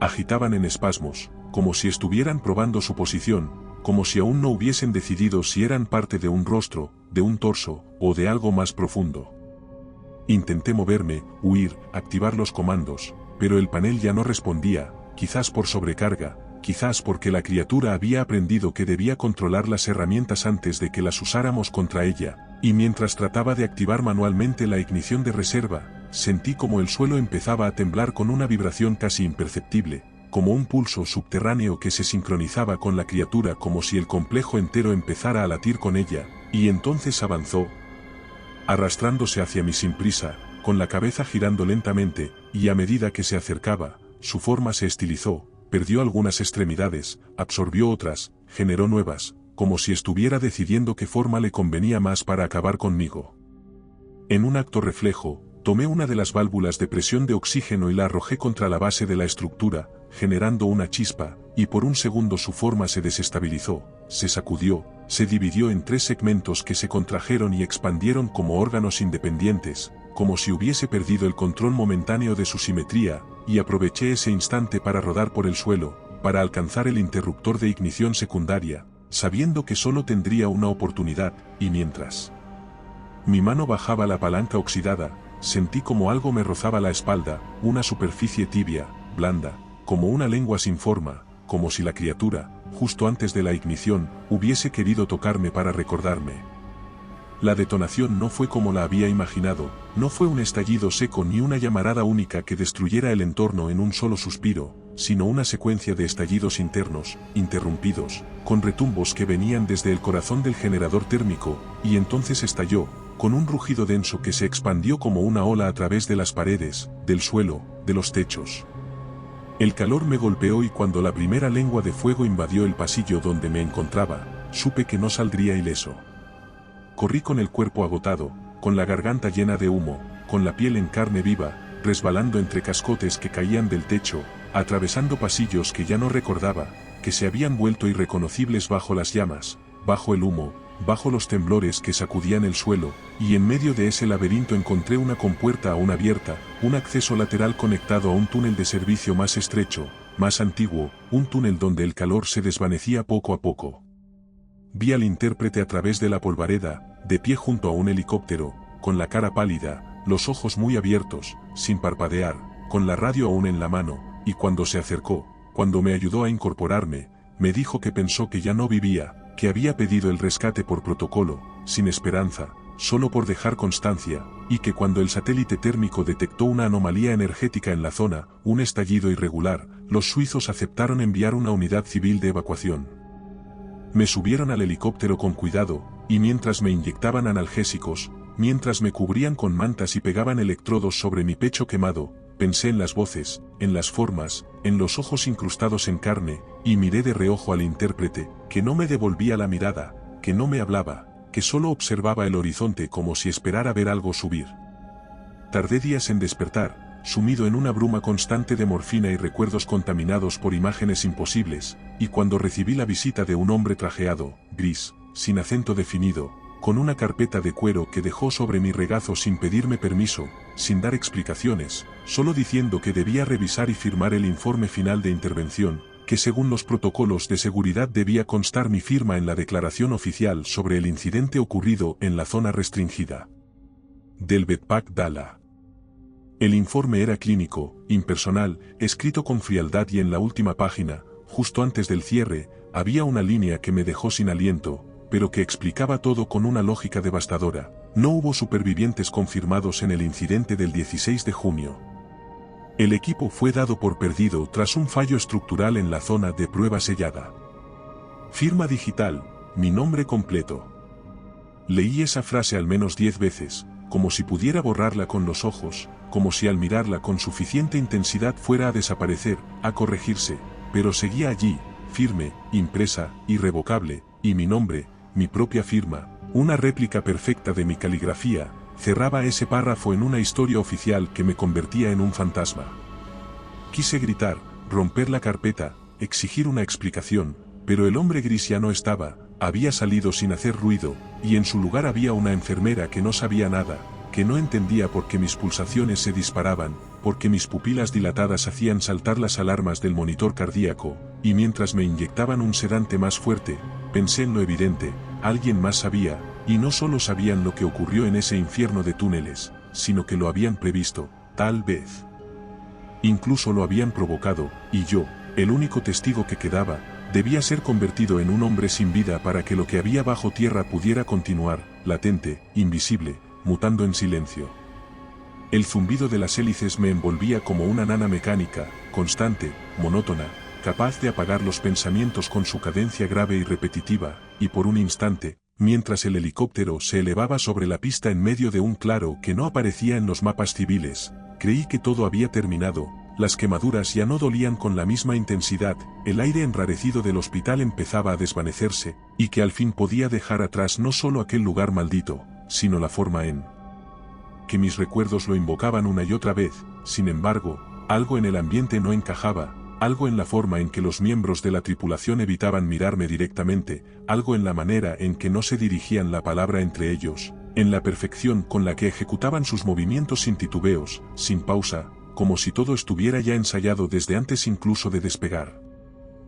[SPEAKER 1] agitaban en espasmos, como si estuvieran probando su posición, como si aún no hubiesen decidido si eran parte de un rostro, de un torso, o de algo más profundo. Intenté moverme, huir, activar los comandos, pero el panel ya no respondía, quizás por sobrecarga, quizás porque la criatura había aprendido que debía controlar las herramientas antes de que las usáramos contra ella, y mientras trataba de activar manualmente la ignición de reserva, sentí como el suelo empezaba a temblar con una vibración casi imperceptible, como un pulso subterráneo que se sincronizaba con la criatura como si el complejo entero empezara a latir con ella, y entonces avanzó, arrastrándose hacia mí sin prisa, con la cabeza girando lentamente, y a medida que se acercaba, su forma se estilizó, perdió algunas extremidades, absorbió otras, generó nuevas, como si estuviera decidiendo qué forma le convenía más para acabar conmigo. En un acto reflejo, tomé una de las válvulas de presión de oxígeno y la arrojé contra la base de la estructura, generando una chispa, y por un segundo su forma se desestabilizó, se sacudió, se dividió en 3 segmentos que se contrajeron y expandieron como órganos independientes, como si hubiese perdido el control momentáneo de su simetría, y aproveché ese instante para rodar por el suelo, para alcanzar el interruptor de ignición secundaria, sabiendo que solo tendría una oportunidad, y mientras mi mano bajaba la palanca oxidada, sentí como algo me rozaba la espalda, una superficie tibia, blanda, como una lengua sin forma, como si la criatura, justo antes de la ignición, hubiese querido tocarme para recordarme. La detonación no fue como la había imaginado, no fue un estallido seco ni una llamarada única que destruyera el entorno en un solo suspiro, sino una secuencia de estallidos internos, interrumpidos, con retumbos que venían desde el corazón del generador térmico, y entonces estalló, con un rugido denso que se expandió como una ola a través de las paredes, del suelo, de los techos. El calor me golpeó y cuando la primera lengua de fuego invadió el pasillo donde me encontraba, supe que no saldría ileso. Corrí con el cuerpo agotado, con la garganta llena de humo, con la piel en carne viva, resbalando entre cascotes que caían del techo, atravesando pasillos que ya no recordaba, que se habían vuelto irreconocibles bajo las llamas, bajo el humo, bajo los temblores que sacudían el suelo, y en medio de ese laberinto encontré una compuerta aún abierta, un acceso lateral conectado a un túnel de servicio más estrecho, más antiguo, un túnel donde el calor se desvanecía poco a poco. Vi al intérprete a través de la polvareda, de pie junto a un helicóptero, con la cara pálida, los ojos muy abiertos, sin parpadear, con la radio aún en la mano, y cuando se acercó, cuando me ayudó a incorporarme, me dijo que pensó que ya no vivía, que había pedido el rescate por protocolo, sin esperanza, solo por dejar constancia, y que cuando el satélite térmico detectó una anomalía energética en la zona, un estallido irregular, los suizos aceptaron enviar una unidad civil de evacuación. Me subieron al helicóptero con cuidado, y mientras me inyectaban analgésicos, mientras me cubrían con mantas y pegaban electrodos sobre mi pecho quemado, pensé en las voces, en las formas, en los ojos incrustados en carne, y miré de reojo al intérprete, que no me devolvía la mirada, que no me hablaba, que solo observaba el horizonte como si esperara ver algo subir. Tardé días en despertar, sumido en una bruma constante de morfina y recuerdos contaminados por imágenes imposibles, y cuando recibí la visita de un hombre trajeado, gris, sin acento definido, con una carpeta de cuero que dejó sobre mi regazo sin pedirme permiso, sin dar explicaciones, solo diciendo que debía revisar y firmar el informe final de intervención, que según los protocolos de seguridad debía constar mi firma en la declaración oficial sobre el incidente ocurrido en la zona restringida del Betpak Dala. El informe era clínico, impersonal, escrito con frialdad y en la última página, justo antes del cierre, había una línea que me dejó sin aliento, pero que explicaba todo con una lógica devastadora. No hubo supervivientes confirmados en el incidente del 16 de junio. El equipo fue dado por perdido tras un fallo estructural en la zona de prueba sellada. Firma digital, mi nombre completo. Leí esa frase al menos 10 veces, como si pudiera borrarla con los ojos, como si al mirarla con suficiente intensidad fuera a desaparecer, a corregirse, pero seguía allí, firme, impresa, irrevocable, y mi nombre, mi propia firma, una réplica perfecta de mi caligrafía, cerraba ese párrafo en una historia oficial que me convertía en un fantasma. Quise gritar, romper la carpeta, exigir una explicación, pero el hombre gris ya no estaba, había salido sin hacer ruido, y en su lugar había una enfermera que no sabía nada, que no entendía por qué mis pulsaciones se disparaban, porque mis pupilas dilatadas hacían saltar las alarmas del monitor cardíaco, y mientras me inyectaban un sedante más fuerte, pensé en lo evidente, alguien más sabía, y no solo sabían lo que ocurrió en ese infierno de túneles, sino que lo habían previsto, tal vez. Incluso lo habían provocado, y yo, el único testigo que quedaba, debía ser convertido en un hombre sin vida para que lo que había bajo tierra pudiera continuar, latente, invisible, mutando en silencio. El zumbido de las hélices me envolvía como una nana mecánica, constante, monótona, capaz de apagar los pensamientos con su cadencia grave y repetitiva, y por un instante, mientras el helicóptero se elevaba sobre la pista en medio de un claro que no aparecía en los mapas civiles, creí que todo había terminado, las quemaduras ya no dolían con la misma intensidad, el aire enrarecido del hospital empezaba a desvanecerse, y que al fin podía dejar atrás no solo aquel lugar maldito, sino la forma en que mis recuerdos lo invocaban una y otra vez. Sin embargo, algo en el ambiente no encajaba, algo en la forma en que los miembros de la tripulación evitaban mirarme directamente, algo en la manera en que no se dirigían la palabra entre ellos, en la perfección con la que ejecutaban sus movimientos sin titubeos, sin pausa, como si todo estuviera ya ensayado desde antes incluso de despegar.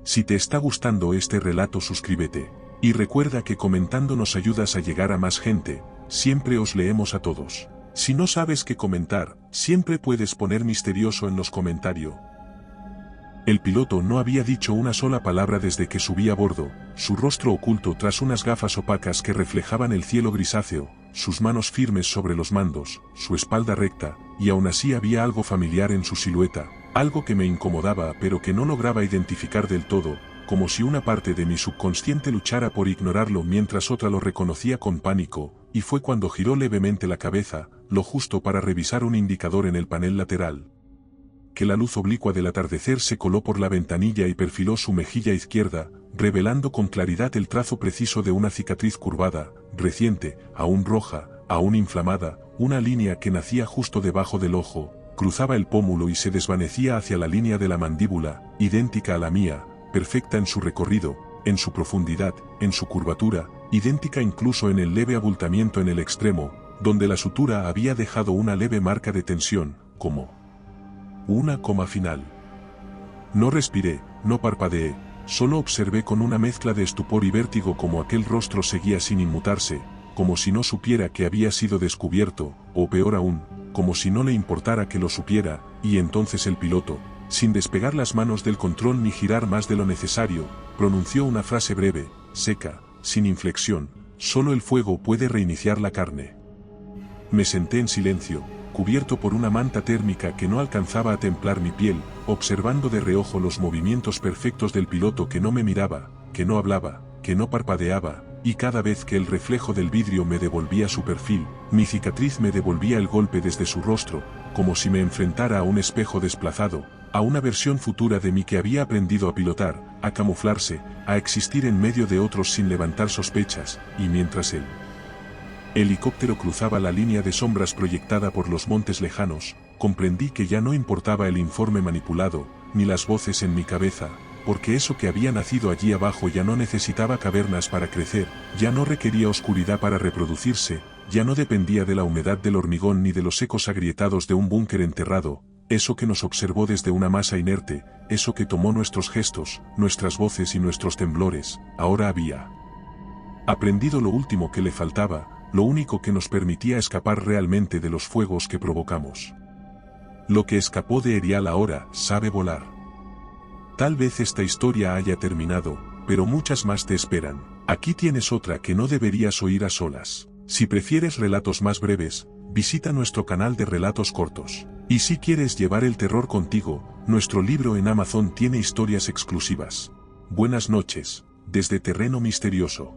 [SPEAKER 1] Si te está gustando este relato, suscríbete, y recuerda que comentando nos ayudas a llegar a más gente. Siempre os leemos a todos. Si no sabes qué comentar, siempre puedes poner misterioso en los comentarios. El piloto no había dicho una sola palabra desde que subí a bordo, su rostro oculto tras unas gafas opacas que reflejaban el cielo grisáceo, sus manos firmes sobre los mandos, su espalda recta, y aún así había algo familiar en su silueta, algo que me incomodaba pero que no lograba identificar del todo, como si una parte de mi subconsciente luchara por ignorarlo mientras otra lo reconocía con pánico, y fue cuando giró levemente la cabeza, lo justo para revisar un indicador en el panel lateral, que la luz oblicua del atardecer se coló por la ventanilla y perfiló su mejilla izquierda, revelando con claridad el trazo preciso de una cicatriz curvada, reciente, aún roja, aún inflamada, una línea que nacía justo debajo del ojo, cruzaba el pómulo y se desvanecía hacia la línea de la mandíbula, idéntica a la mía, perfecta en su recorrido, en su profundidad, en su curvatura, idéntica incluso en el leve abultamiento en el extremo, donde la sutura había dejado una leve marca de tensión, como una coma final. No respiré, no parpadeé, solo observé con una mezcla de estupor y vértigo como aquel rostro seguía sin inmutarse, como si no supiera que había sido descubierto, o peor aún, como si no le importara que lo supiera, y entonces el piloto, sin despegar las manos del control ni girar más de lo necesario, pronunció una frase breve, seca, sin inflexión: solo el fuego puede reiniciar la carne. Me senté en silencio, cubierto por una manta térmica que no alcanzaba a templar mi piel, observando de reojo los movimientos perfectos del piloto que no me miraba, que no hablaba, que no parpadeaba, y cada vez que el reflejo del vidrio me devolvía su perfil, mi cicatriz me devolvía el golpe desde su rostro, como si me enfrentara a un espejo desplazado, a una versión futura de mí que había aprendido a pilotar, a camuflarse, a existir en medio de otros sin levantar sospechas, y mientras el helicóptero cruzaba la línea de sombras proyectada por los montes lejanos, comprendí que ya no importaba el informe manipulado, ni las voces en mi cabeza, porque eso que había nacido allí abajo ya no necesitaba cavernas para crecer, ya no requería oscuridad para reproducirse, ya no dependía de la humedad del hormigón ni de los ecos agrietados de un búnker enterrado, Eso que nos observó desde una masa inerte, eso que tomó nuestros gestos, nuestras voces y nuestros temblores, ahora había aprendido lo último que le faltaba, lo único que nos permitía escapar realmente de los fuegos que provocamos. Lo que escapó de Erial ahora sabe volar. Tal vez esta historia haya terminado, pero muchas más te esperan. Aquí tienes otra que no deberías oír a solas. Si prefieres relatos más breves, visita nuestro canal de relatos cortos. Y si quieres llevar el terror contigo, nuestro libro en Amazon tiene historias exclusivas. Buenas noches, desde Terreno Misterioso.